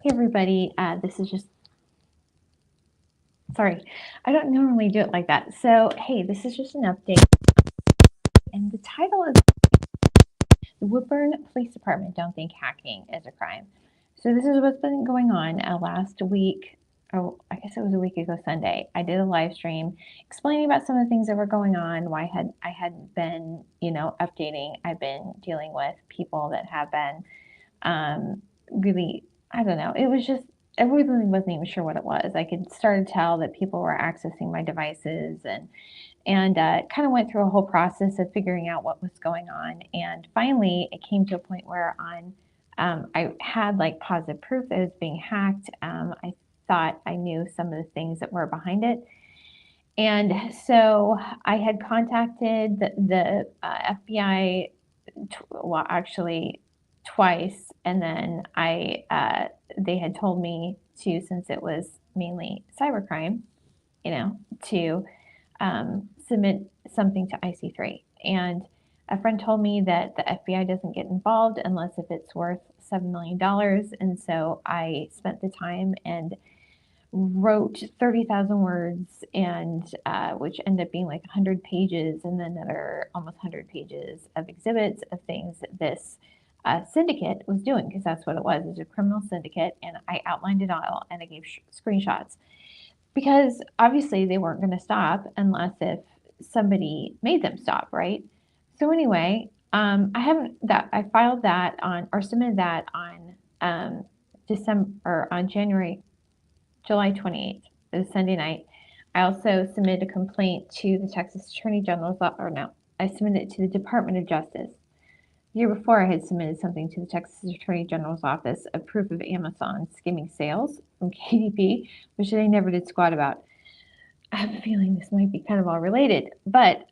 Hey everybody, this is just, sorry, I don't normally do it like that. So, hey, this is just an update, and the title is The Woodburn Police Department Don't Think Hacking is a Crime. So, this is what's been going on last week. Oh, I guess it was a week ago Sunday. I did a live stream explaining about some of the things that were going on, why I hadn't been, updating. I've been dealing with people that have been really, I don't know. It was just, I really wasn't even sure what it was. I could start to tell that people were accessing my devices and kind of went through a whole process of figuring out what was going on. And finally, it came to a point where I had like positive proof that it was being hacked. I thought I knew some of the things that were behind it. And so I had contacted the FBI, well, actually twice, and then they had told me to, since it was mainly cybercrime, to submit something to IC3. And a friend told me that the FBI doesn't get involved unless if it's worth $7 million. And so I spent the time and wrote 30,000 words, and which ended up being like 100 pages, and then another almost 100 pages of exhibits of things that this syndicate was doing, because that's what it was. It was a criminal syndicate, and I outlined it all, and I gave screenshots, because obviously they weren't going to stop unless if somebody made them stop, right? So anyway, I filed that on, or submitted that on December, or on July 28th, it was Sunday night. I also submitted a complaint to the Texas Attorney General's office, or no, I submitted it to the Department of Justice. The year before, I had submitted something to the Texas Attorney General's office of proof of Amazon skimming sales from KDP, which they never did squat about. I have a feeling this might be kind of all related. But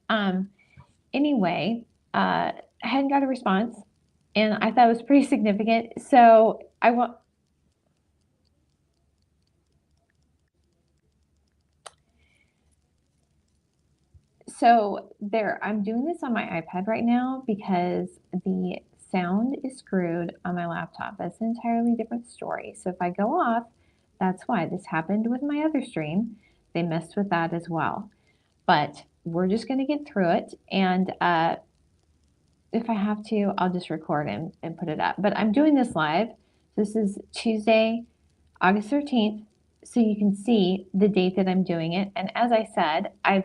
anyway, I hadn't got a response, and I thought it was pretty significant. So I want. So there, I'm doing this on my iPad right now because the sound is screwed on my laptop. That's an entirely different story. So if I go off, that's why. This happened with my other stream. They messed with that as well. But we're just going to get through it. And if I have to, I'll just record and put it up. But I'm doing this live. This is Tuesday, August 13th. So you can see the date that I'm doing it. And as I said, I've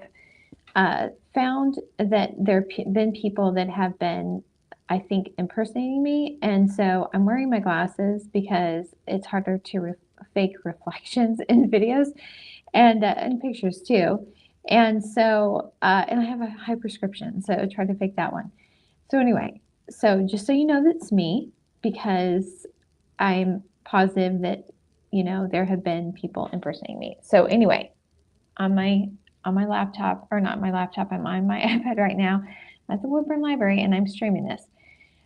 found that there have been people that have been, I think, impersonating me. And so I'm wearing my glasses because it's harder to fake reflections in videos and in pictures too. And so, and I have a high prescription, so I tried to fake that one. So anyway, so just so you know, that's me, because I'm positive that, there have been people impersonating me. So anyway, on my laptop, or not my laptop, I'm on my iPad right now at the Woodburn Library, and I'm streaming this.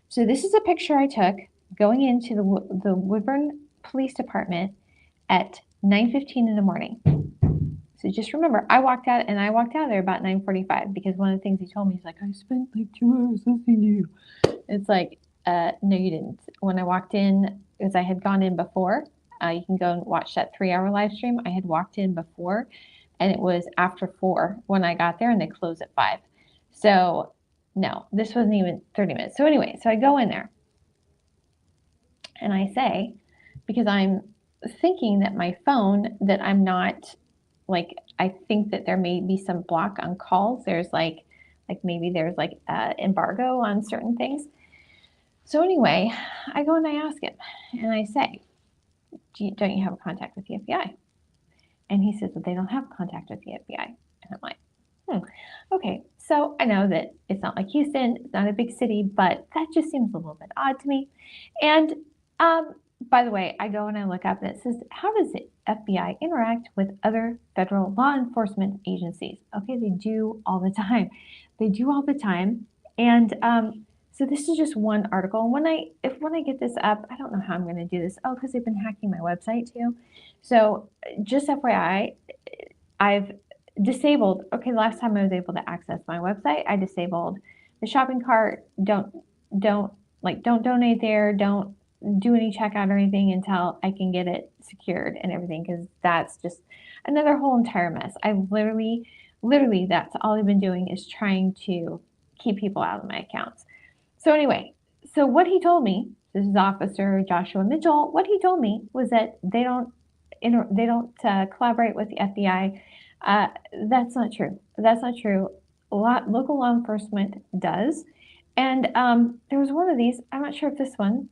So this is a picture I took going into the Woodburn Police Department at 9:15 in the morning. So just remember, I walked out of there about 9:45, because one of the things he told me is like, I spent like 2 hours listening to you. It's like, no, you didn't. When I walked in, because I had gone in before, you can go and watch that 3-hour live stream. I had walked in before, and it was after 4 when I got there, and they closed at 5. So no, this wasn't even 30 minutes. So anyway, so I go in there and I say, because I'm thinking that my phone, that I'm not, like, I think that there may be some block on calls. There's like maybe there's like embargo on certain things. So anyway, I go and I ask him, and I say, don't you have a contact with the FBI? And he says that they don't have contact with the FBI. And I'm like, okay. So I know that it's not like Houston, it's not a big city, but that just seems a little bit odd to me. And by the way, I go and I look up, and it says, how does the FBI interact with other federal law enforcement agencies? Okay, they do all the time. They do all the time. And so this is just one article. When I get this up, I don't know how I'm going to do this. Oh, because they've been hacking my website too. So just FYI, I've disabled. Okay, the last time I was able to access my website, I disabled the shopping cart. Don't donate there. Don't do any checkout or anything until I can get it secured and everything because that's just another whole entire mess. I've literally, that's all I've been doing is trying to keep people out of my accounts. So anyway, so what he told me, this is Officer Joshua Mitchell. What he told me was that they don't collaborate with the FBI. Uh, that's not true. That's not true. Local law enforcement does, and there was one of these. I'm not sure if this one.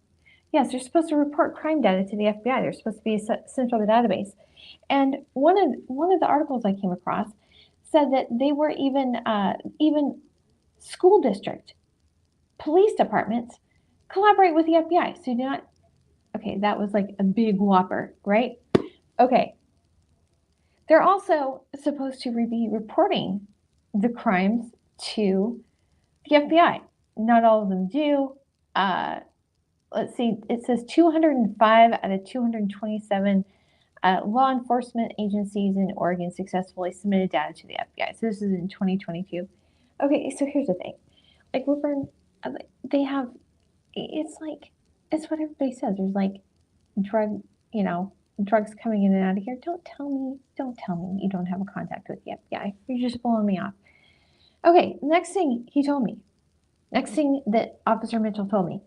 Yes, they're supposed to report crime data to the FBI. They're supposed to be sent from the database. And one of the articles I came across said that they were even school district police departments collaborate with the FBI. So do not. Okay, that was like a big whopper, right? Okay, they're also supposed to be reporting the crimes to the FBI. Not all of them do. Uh, let's see, it says 205 out of 227 law enforcement agencies in Oregon successfully submitted data to the FBI. So this is in 2022. Okay, so here's the thing. Like Woodburn, they have, it's like, it's what everybody says. There's like drug, drugs coming in and out of here. Don't tell me you don't have a contact with the FBI. You're just blowing me off. Okay, next thing he told me, next thing that Officer Mitchell told me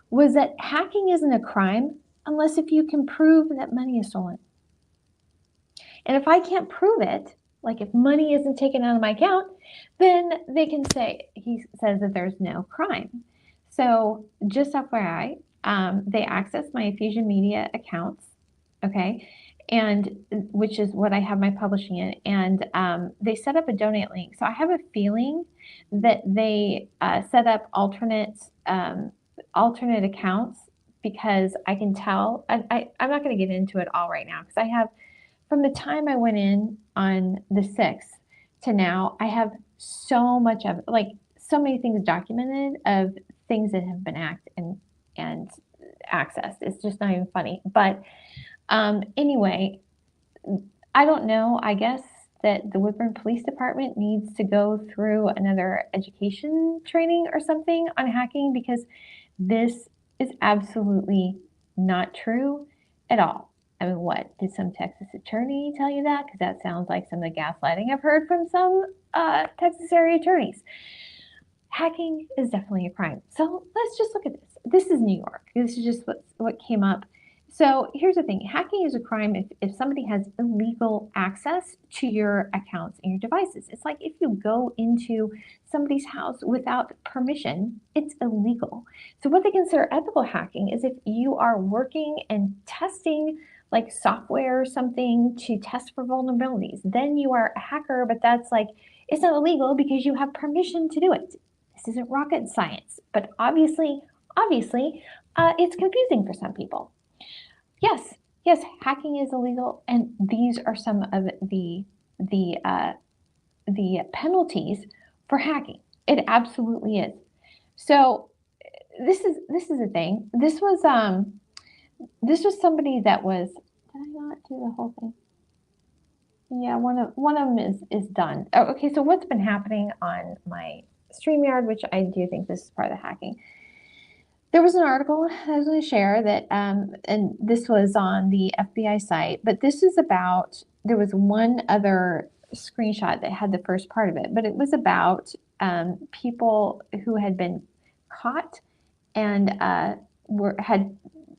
was that hacking isn't a crime unless if you can prove that money is stolen. And if I can't prove it, like if money isn't taken out of my account, then they can say, he says that there's no crime. So just FYI, they access my Fusion Media accounts, okay, and which is what I have my publishing in, and they set up a donate link. So I have a feeling that they set up alternate accounts because I can tell. I'm not going to get into it all right now because I have from the time I went in on the 6th to now, I have so much of like so many things documented of things that have been and accessed. It's just not even funny. But anyway, I don't know. I guess that the Woodburn Police Department needs to go through another education training or something on hacking because this is absolutely not true at all. I mean, what? Did some Texas attorney tell you that? Because that sounds like some of the gaslighting I've heard from some Texas area attorneys. Hacking is definitely a crime. So let's just look at this. This is New York. This is just what came up. So here's the thing. Hacking is a crime if somebody has illegal access to your accounts and your devices. It's like if you go into somebody's house without permission, it's illegal. So what they consider ethical hacking is if you are working and testing like software or something to test for vulnerabilities, then you are a hacker, but that's like, it's not illegal because you have permission to do it. This isn't rocket science, but obviously, it's confusing for some people. Yes, yes, hacking is illegal, and these are some of the penalties for hacking. It absolutely is. So this is a thing. This was somebody that was. Did I not do the whole thing? Yeah, one of them is done. Oh, okay, so what's been happening on my StreamYard, which I do think this is part of the hacking. There was an article I was going to share that, and this was on the FBI site, but this is about, there was one other screenshot that had the first part of it, but it was about people who had been caught and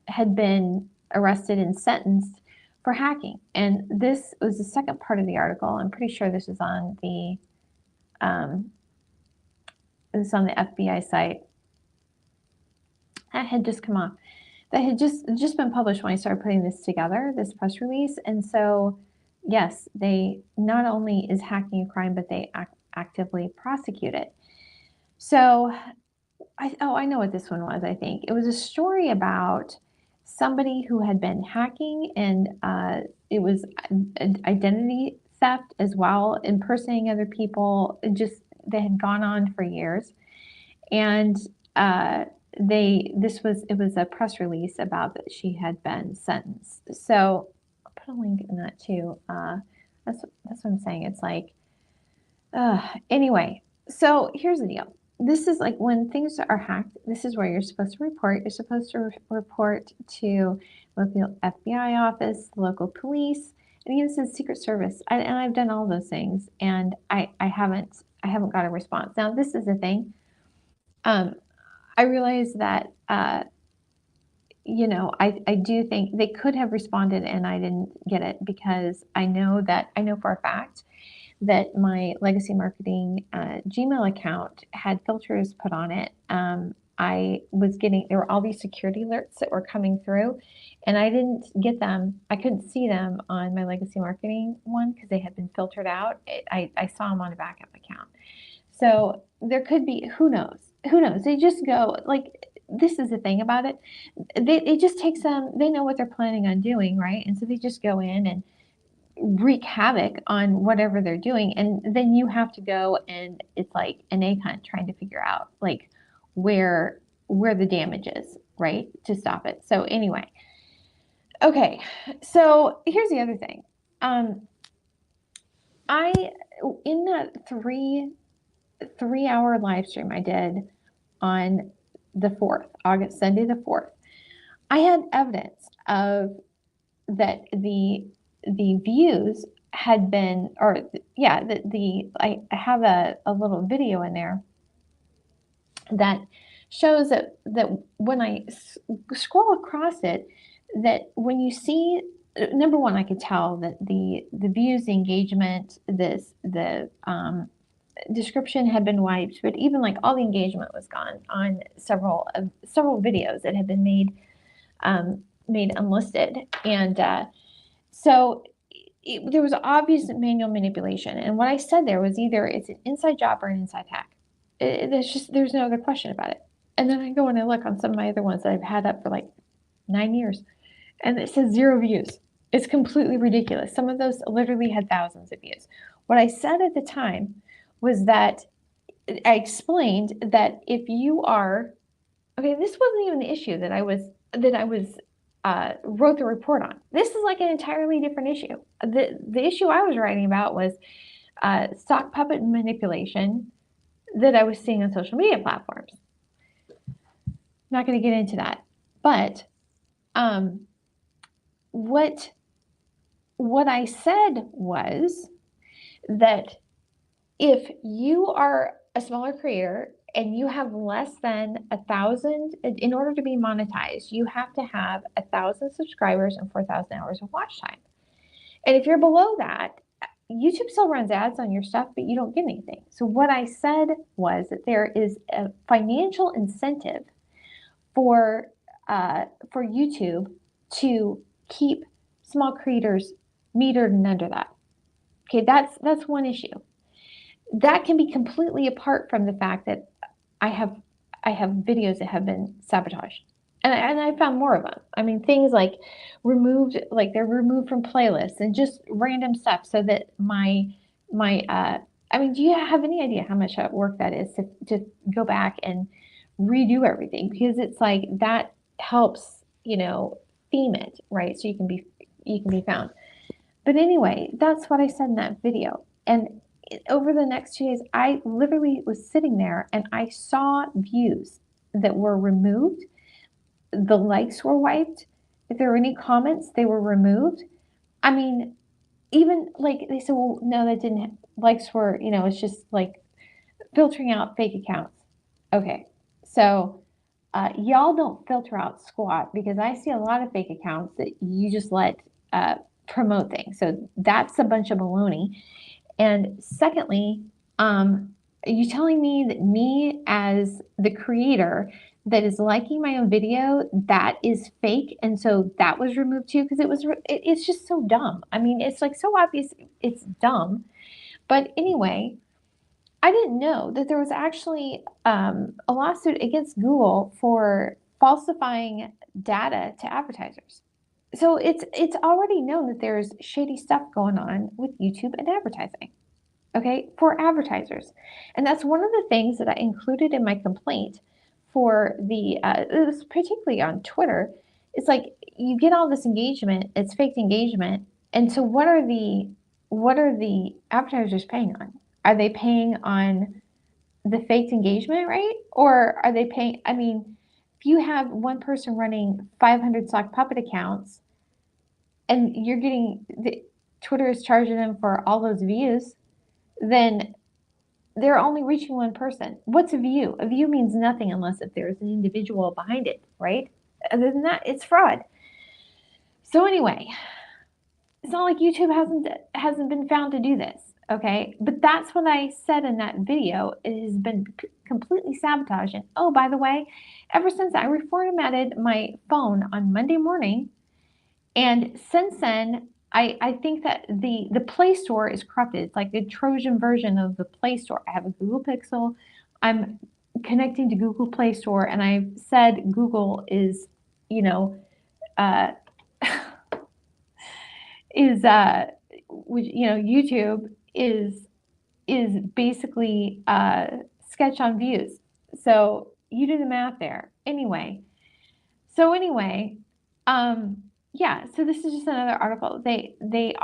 had been arrested and sentenced for hacking. And this was the second part of the article. I'm pretty sure this is on the FBI site. That had just come off. That had just been published when I started putting this together, this press release. And so, yes, they not only is hacking a crime, but they actively prosecute it. So, I know what this one was. I think it was a story about somebody who had been hacking, and it was identity theft as well, impersonating other people. They had gone on for years, and it was a press release about that she had been sentenced. So I'll put a link in that too. That's what I'm saying. It's like anyway. So here's the deal. this is like when things are hacked, this is where you're supposed to report. You're supposed to report to local FBI office, local police, and even the Secret Service. And I've done all those things, and I haven't got a response. Now, this is the thing. Um, I realize that I do think they could have responded, and I didn't get it because I know for a fact that my legacy marketing Gmail account had filters put on it. I was getting, there were all these security alerts that were coming through, and I didn't get them. I couldn't see them on my legacy marketing one because they had been filtered out. I saw them on a backup account. So there could be, who knows? Who knows? They just go like, this is the thing about it. It just takes them, they know what they're planning on doing, right? And so they just go in and wreak havoc on whatever they're doing. And then you have to go and it's like an egg hunt trying to figure out like where where the damage is, right? To stop it. So anyway, okay. So here's the other thing. I in that 3 hour live stream I did on the 4th, August, Sunday the 4th, I had evidence of that the views had been, or yeah, the I have a little video in there that shows that when I scroll across it, that when you see, number one, I could tell that the views, the engagement, the description had been wiped, but even like all the engagement was gone on several videos that had been made unlisted, and so there was obvious manual manipulation. And what I said there was either it's an inside job or an inside hack. There's no other question about it. And then I go and I look on some of my other ones that I've had up for like 9 years, and it says 0 views. It's completely ridiculous. Some of those literally had thousands of views. What I said at the time was that I explained that if you are, okay, this wasn't even the issue that I wrote the report on. This is like an entirely different issue. The issue I was writing about was sock puppet manipulation that I was seeing on social media platforms. Not going to get into that, but what I said was that if you are a smaller creator and you have less than 1,000, in order to be monetized, you have to have 1,000 subscribers and 4,000 hours of watch time. And if you're below that, YouTube still runs ads on your stuff, but you don't get anything. So what I said was that there is a financial incentive for YouTube to keep small creators metered and under that. Okay, that's one issue. That can be completely apart from the fact that I have videos that have been sabotaged. And I found more of them. I mean, things like removed, like they're removed from playlists and just random stuff so that I mean, do you have any idea how much work that is to go back and redo everything? Because it's like that helps, theme it, right? So you can be found. But anyway, that's what I said in that video. And over the next 2 days, I literally was sitting there and I saw views that were removed. The likes were wiped. If there were any comments, they were removed. I mean, even like they said, well, no, that didn't, likes were, it's just like filtering out fake accounts. Okay. So, y'all don't filter out squat because I see a lot of fake accounts that you just let promote things. So that's a bunch of baloney. And secondly, are you telling me that me as the creator that is liking my own video, that is fake? And so that was removed too? Because it's just so dumb. I mean, it's like so obvious it's dumb. But anyway, I didn't know that there was actually a lawsuit against Google for falsifying data to advertisers. So it's already known that there's shady stuff going on with YouTube and advertising, okay, for advertisers. And that's one of the things that I included in my complaint for it was particularly on Twitter. It's like you get all this engagement, it's fake engagement, and so what are the advertisers paying on? Are they paying on the faked engagement rate, or are they paying? I mean, if you have one person running 500 sock puppet accounts and you're getting Twitter is charging them for all those views, then they're only reaching one person. What's a view? A view means nothing unless if there's an individual behind it, right? Other than that, it's fraud. So anyway, it's not like YouTube hasn't been found to do this, okay? But that's what I said in that video. It has been completely sabotaged. And oh, by the way, ever since I reformatted my phone on Monday morning, and since then, I think that the Play Store is corrupted. It's like a Trojan version of the Play Store. I have a Google Pixel. I'm connecting to Google Play Store, and I've said Google is, you know, uh, YouTube is basically sketch on views. So you do the math there. Anyway, yeah. So this is just another article. They've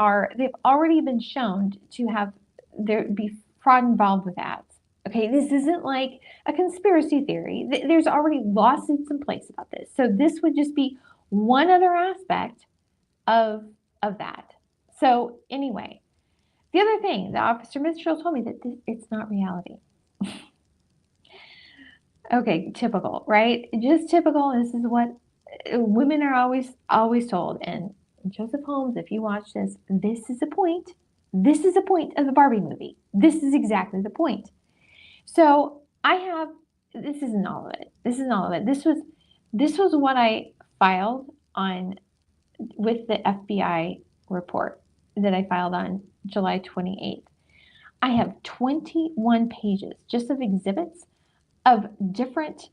already been shown to have there be fraud involved with ads. Okay, this isn't like a conspiracy theory. There's already lawsuits in place about this. So this would just be one other aspect of that. So anyway, the other thing, the Officer Mitchell told me that it's not reality. Okay, typical, right? Just typical. This is what women are always told. And Joseph Holmes, if you watch this, this is the point. This is the point of the Barbie movie. This is exactly the point. So I have. This isn't all of it. This isn't all of it. This was what I filed on with the FBI report that I filed on July 28th. I have 21 pages just of exhibits of different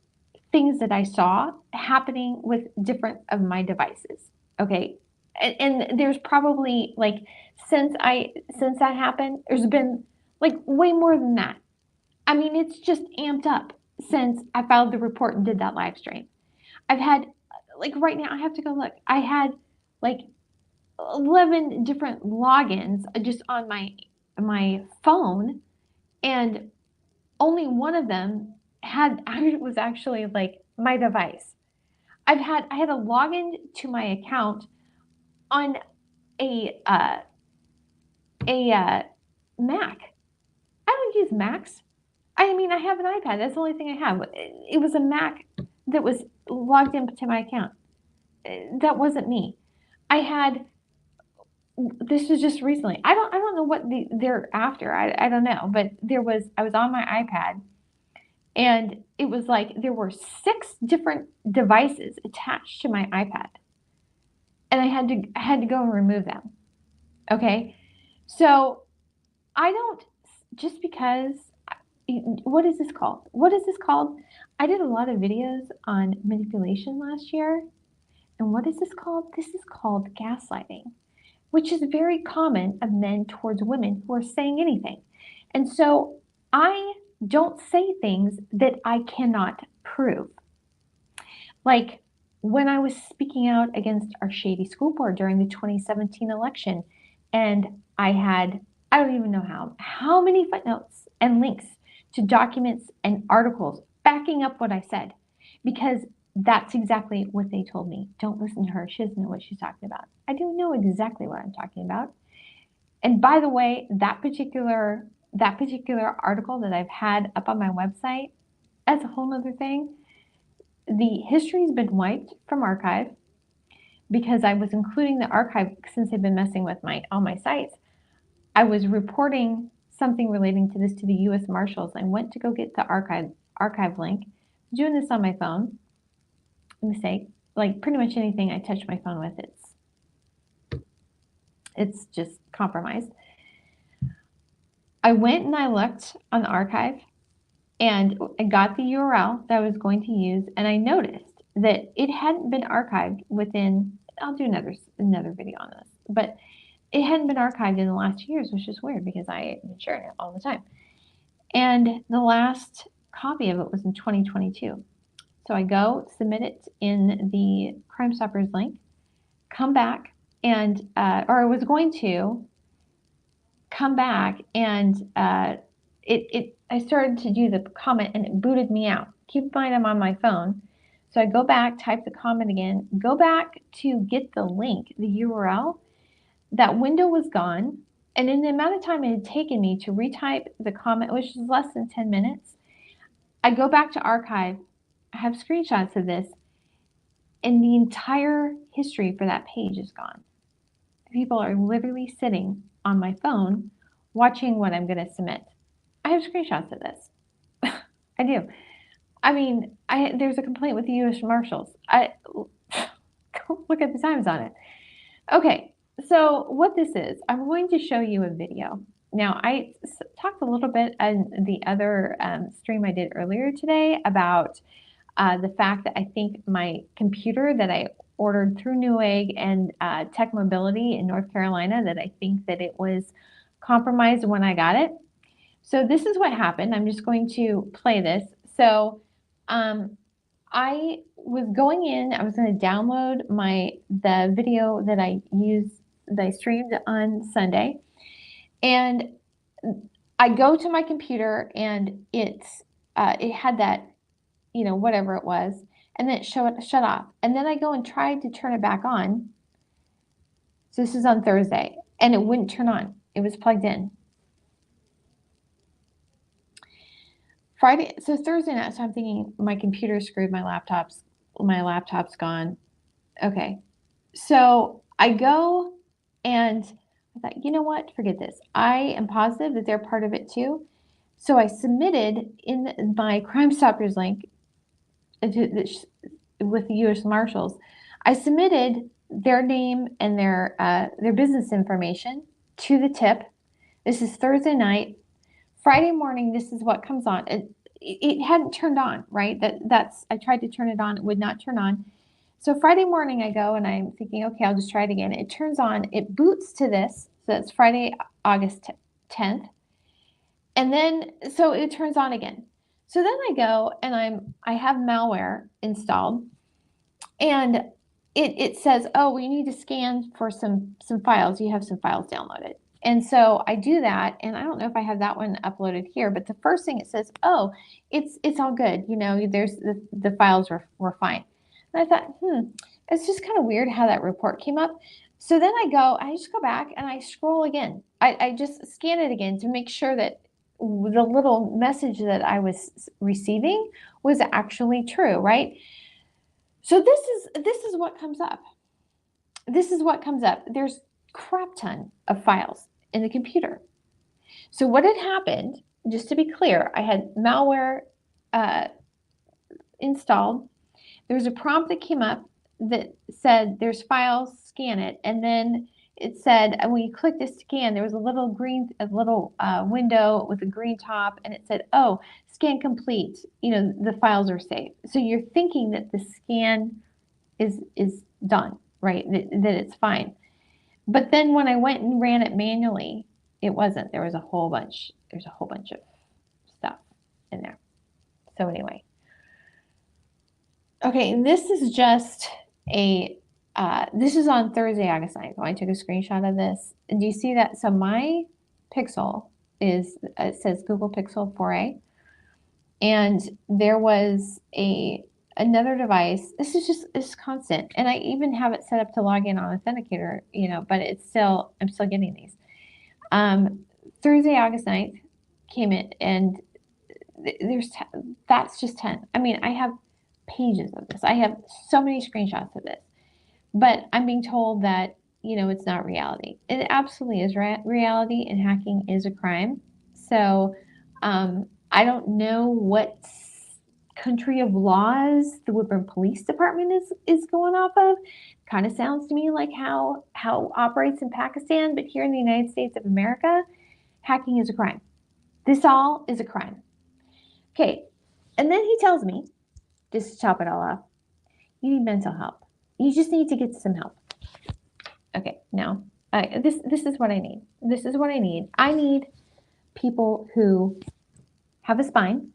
things that I saw happening with different of my devices. Okay. And there's probably like since that happened, there's been like way more than that. I mean, it's just amped up since I filed the report and did that live stream. I've had like right now I have to go look. I had like 11 different logins just on my phone, and only one of them was actually like my device. I had a login to my account on a Mac. I don't use Macs. I mean, I have an iPad. That's the only thing I have. It was a Mac that was logged into my account. That wasn't me. I had this was just recently. I don't know what they're after. I don't know, but I was on my iPad, and it was like there were 6 different devices attached to my iPad, and I had to go and remove them. Okay, so I don't just because. What is this called? What is this called? I did a lot of videos on manipulation last year, and what is this called? This is called gaslighting, which is very common of men towards women who are saying anything. And so I don't say things that I cannot prove. Like when I was speaking out against our shady school board during the 2017 election, and I don't even know how many footnotes and links to documents and articles backing up what I said, because that's exactly what they told me. Don't listen to her. She doesn't know what she's talking about. I do know exactly what I'm talking about. And by the way, that particular article that I've had up on my website, that's a whole other thing. The history's been wiped from archive because I was including the archive since they've been messing with all my sites. I was reporting something relating to this to the U.S. Marshals. I went to go get the archive link. Doing this on my phone. Mistake. Like pretty much anything I touch my phone with, it's just compromised. I went and I looked on the archive, and I got the URL that I was going to use, and I noticed that it hadn't been archived within. I'll do another video on this, but it hadn't been archived in the last 2 years, which is weird because I am sharing it all the time. And the last copy of it was in 2022. So I go submit it in the Crime Stoppers link, come back, and or I was going to come back, and I started to do the comment and it booted me out. Keep in mind I'm on my phone. So I go back, type the comment again, go back to get the link, the URL. That window was gone. And in the amount of time it had taken me to retype the comment, which is less than 10 minutes, I go back to archive. I have screenshots of this, and the entire history for that page is gone. People are literally sitting on my phone watching what I'm going to submit. I have screenshots of this. I do. I mean, there's a complaint with the U.S. Marshals. Go look at the times on it. Okay, so what this is, I'm going to show you a video. Now, I talked a little bit on the other stream I did earlier today about the fact that I think my computer that I ordered through Newegg and Tech Mobility in North Carolina, that I think that it was compromised when I got it. So this is what happened. I'm just going to play this. So I was going in, I was going to download the video that I streamed on Sunday. And I go to my computer and it had that, whatever it was, and then it shut off. And then I go and try to turn it back on. So this is on Thursday, and it wouldn't turn on. It was plugged in. Friday, so Thursday night, so I'm thinking my computer's screwed, my laptop's gone. Okay. So I go and I thought, you know what? Forget this. I am positive that they're part of it too. So I submitted in my Crime Stoppers link with the U.S. Marshals. I submitted their name and their business information to the tip. This is Thursday night. Friday morning, this is what comes on. It hadn't turned on, right? I tried to turn it on. It would not turn on. So Friday morning I go and I'm thinking, okay, I'll just try it again. It turns on, it boots to this. So that's Friday, August 10th. And then, so it turns on again. So then I go and I have malware installed, and it says, oh, we need to scan for some files. You have some files downloaded. And so I do that, and I don't know if I have that one uploaded here, but the first thing it says, oh, it's all good. There's the files were fine. And I thought, it's just kind of weird how that report came up. So then I just go back and I scroll again. I just scan it again to make sure that the little message that I was receiving was actually true, right? So this is what comes up. This is what comes up. There's crap ton of files in the computer. So what had happened, just to be clear, I had malware installed. There was a prompt that came up that said there's files, scan it, and then it said when you click the scan, there was a little window with a green top, and it said, oh, scan complete. The files are saved. So you're thinking that the scan is done, right? That it's fine. But then when I went and ran it manually, it wasn't. There's a whole bunch of stuff in there. So anyway. Okay, and this is just this is on Thursday, August 9th. I took a screenshot of this. And do you see that? So my Pixel it says Google Pixel 4a. And there was another device. It's constant. And I even have it set up to log in on Authenticator, but I'm still getting these. Thursday, August 9th came in, and that's just 10. I mean, I have pages of this. I have so many screenshots of this, but I'm being told that, it's not reality. It absolutely is reality, and hacking is a crime. So, I don't know what country of laws the Woodburn Police Department is going off of. Kind of sounds to me like how operates in Pakistan, but here in the United States of America, hacking is a crime. This all is a crime. Okay, and then he tells me, just to top it all off, you need mental help. You just need to get some help. Okay, now, this is what I need. This is what I need. I need people who have a spine,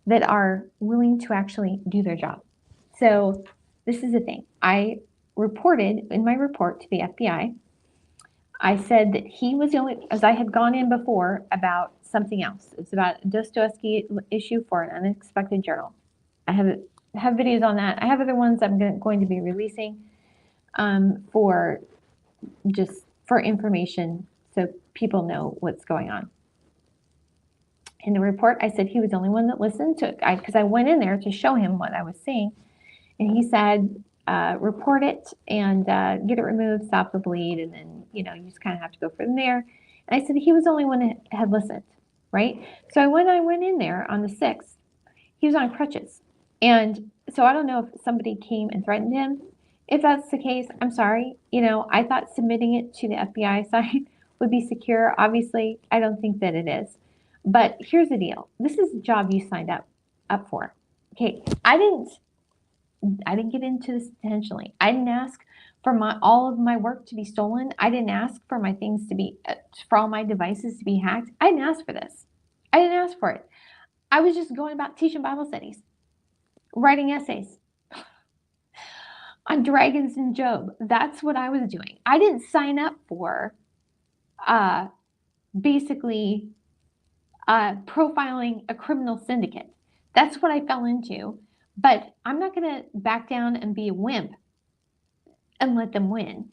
that are willing to actually do their job. So this is the thing. I reported in my report to the FBI. I said that he was the only, as I had gone in before about something else. It's about a Dostoevsky issue for an unexpected journal. I have videos on that. I have other ones I'm going to be releasing for just for information so people know what's going on. In the report, I said he was the only one that listened to it because I went in there to show him what I was seeing, and he said, report it and get it removed, stop the bleed, and then you just kind of have to go from there. And I said he was the only one that had listened, right? So when I went in there on the 6th, he was on crutches, and so I don't know if somebody came and threatened him. If that's the case, I'm sorry. I thought submitting it to the FBI site would be secure. Obviously, I don't think that it is. But here's the deal. This is a job you signed up for. Okay, I didn't get into this intentionally. I didn't ask for all of my work to be stolen. I didn't ask for my things to be for all my devices to be hacked. I didn't ask for this. I didn't ask for it. I was just going about teaching Bible studies, writing essays on dragons and Job. That's what I was doing. I didn't sign up for uh, basically profiling a criminal syndicate. That's what I fell into. But I'm not going to back down and be a wimp and let them win.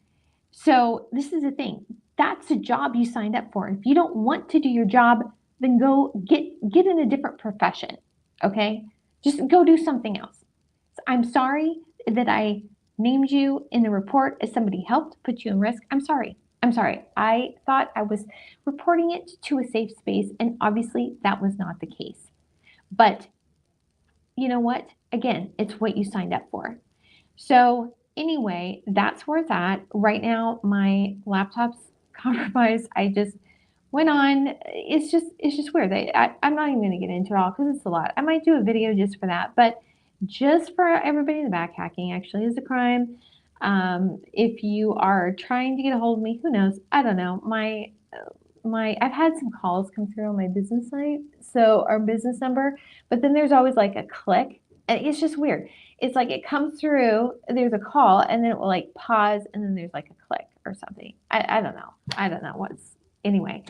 So this is the thing. That's a job you signed up for. If you don't want to do your job, then go get in a different profession. Okay? Just go do something else. So I'm sorry that I named you in the report as somebody helped put you in risk. I'm sorry. I'm sorry. I thought I was reporting it to a safe space, and obviously that was not the case. But you know what? Again, it's what you signed up for. So anyway, that's where it's at. Right now, my laptop's compromised. I just went on. It's just weird. I'm not even going to get into it all because it's a lot. I might do a video just for that, but just for everybody in the back, hacking actually is a crime. If you are trying to get a hold of me, who knows? I don't know. I've had some calls come through on my business site, so our business number, but then there's always like a click, and it's just weird. It's like it comes through, there's a call, and then it will like pause, and then there's like a click or something. I don't know. I don't know what's anyway.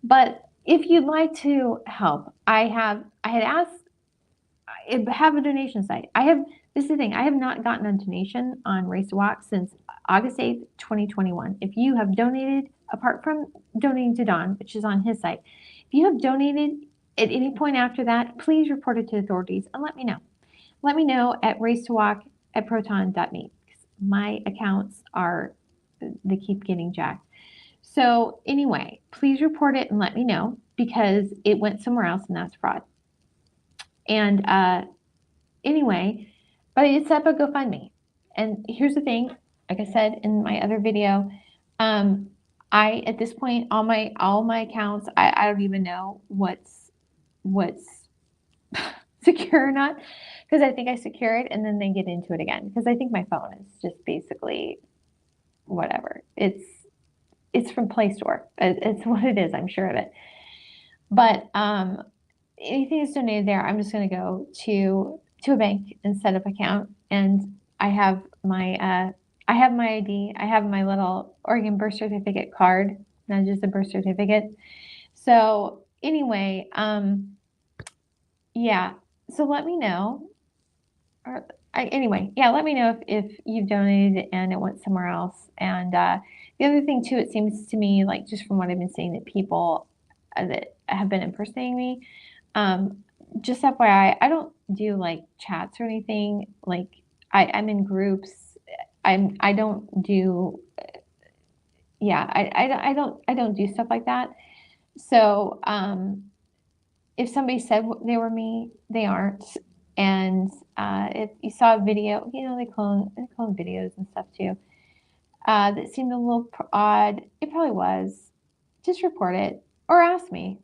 But if you'd like to help, I had asked I have a donation site. This is the thing. I have not gotten a donation on Race to Walk since August 8th, 2021. If you have donated, apart from donating to Don, which is on his site, if you have donated at any point after that, please report it to authorities and let me know. Let me know at racetowalk@proton.me. My accounts they keep getting jacked. So anyway, please report it and let me know because it went somewhere else and that's fraud. And anyway, but I did set up a GoFundMe. And here's the thing, like I said in my other video, I at this point all my accounts, I don't even know what's secure or not because I think I secure it and then they get into it again because I think my phone is just basically whatever. It's from Play Store. It's what it is. I'm sure of it. But anything that's donated there, I'm just going to go to a bank and set up an account. And I have my ID. I have my little Oregon birth certificate card, not just a birth certificate. So anyway, yeah. So let me know. Anyway, yeah, let me know if you've donated and it went somewhere else. And the other thing too, it seems to me like just from what I've been seeing that people that have been impersonating me. Just FYI, I don't do like chats or anything. Like I'm in groups. I don't do yeah. I don't do stuff like that. So if somebody said they were me, they aren't. And if you saw a video, they clone videos and stuff too. That seemed a little odd. It probably was. Just report it or ask me.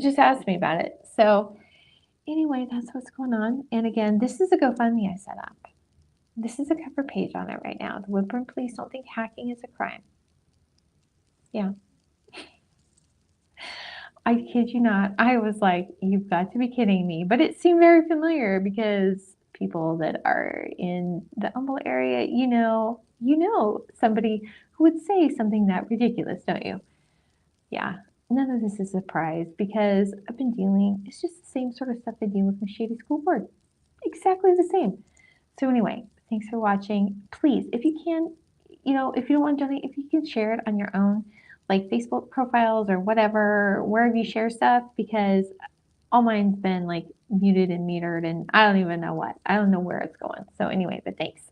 Just ask me about it. So anyway, that's what's going on. And again, this is a GoFundMe I set up. This is a cover page on it right now. The Woodburn police don't think hacking is a crime. Yeah. I kid you not. I was like, you've got to be kidding me. But it seemed very familiar because people that are in the Humble area, you know somebody who would say something that ridiculous, don't you? Yeah, none of this is a surprise because I've been dealing it's just the same sort of stuff I deal with my shady school board. Exactly the same. So anyway, thanks for watching. Please, if you can, if you don't want to donate, if you can share it on your own, like Facebook profiles or whatever, wherever you share stuff, because all mine's been like muted and metered and I don't even know what. I don't know where it's going. So anyway, but thanks.